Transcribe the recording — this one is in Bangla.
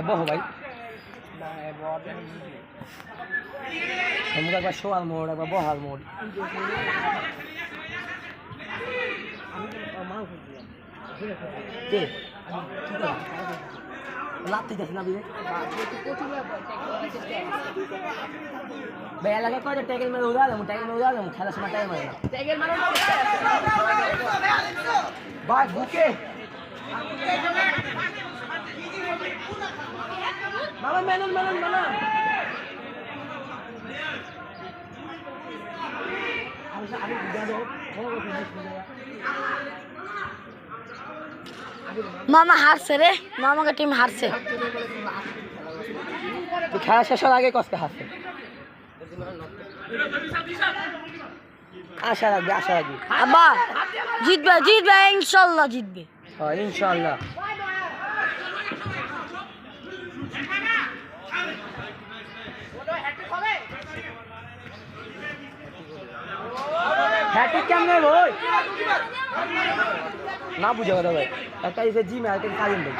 বহ ভাই মুখ একবার শোয়ার মোড় একবার বহার মোড় লাভ থেকে না বিয়ে ভাই এলাকা করে ট্যাগেল মেরে উড়া দেবো খেলার সময় ট্যাগেল মারে ভাই বুকে মামা মেনন মামা হারছে রে, মামাকে টিম হারছে। খেলা শেষ হওয়ার আগে কষ্ট হারছে। আশা রাখবে আব্বা জিতবে ইনশাল্লাহ জিতবে। হ্যাঁ ইনশাল্লাহ। হ্যাট্রিক কেমনে ভাই না বুঝে কথা ভাই একটা জিমে আর একটা কাজিন ভাই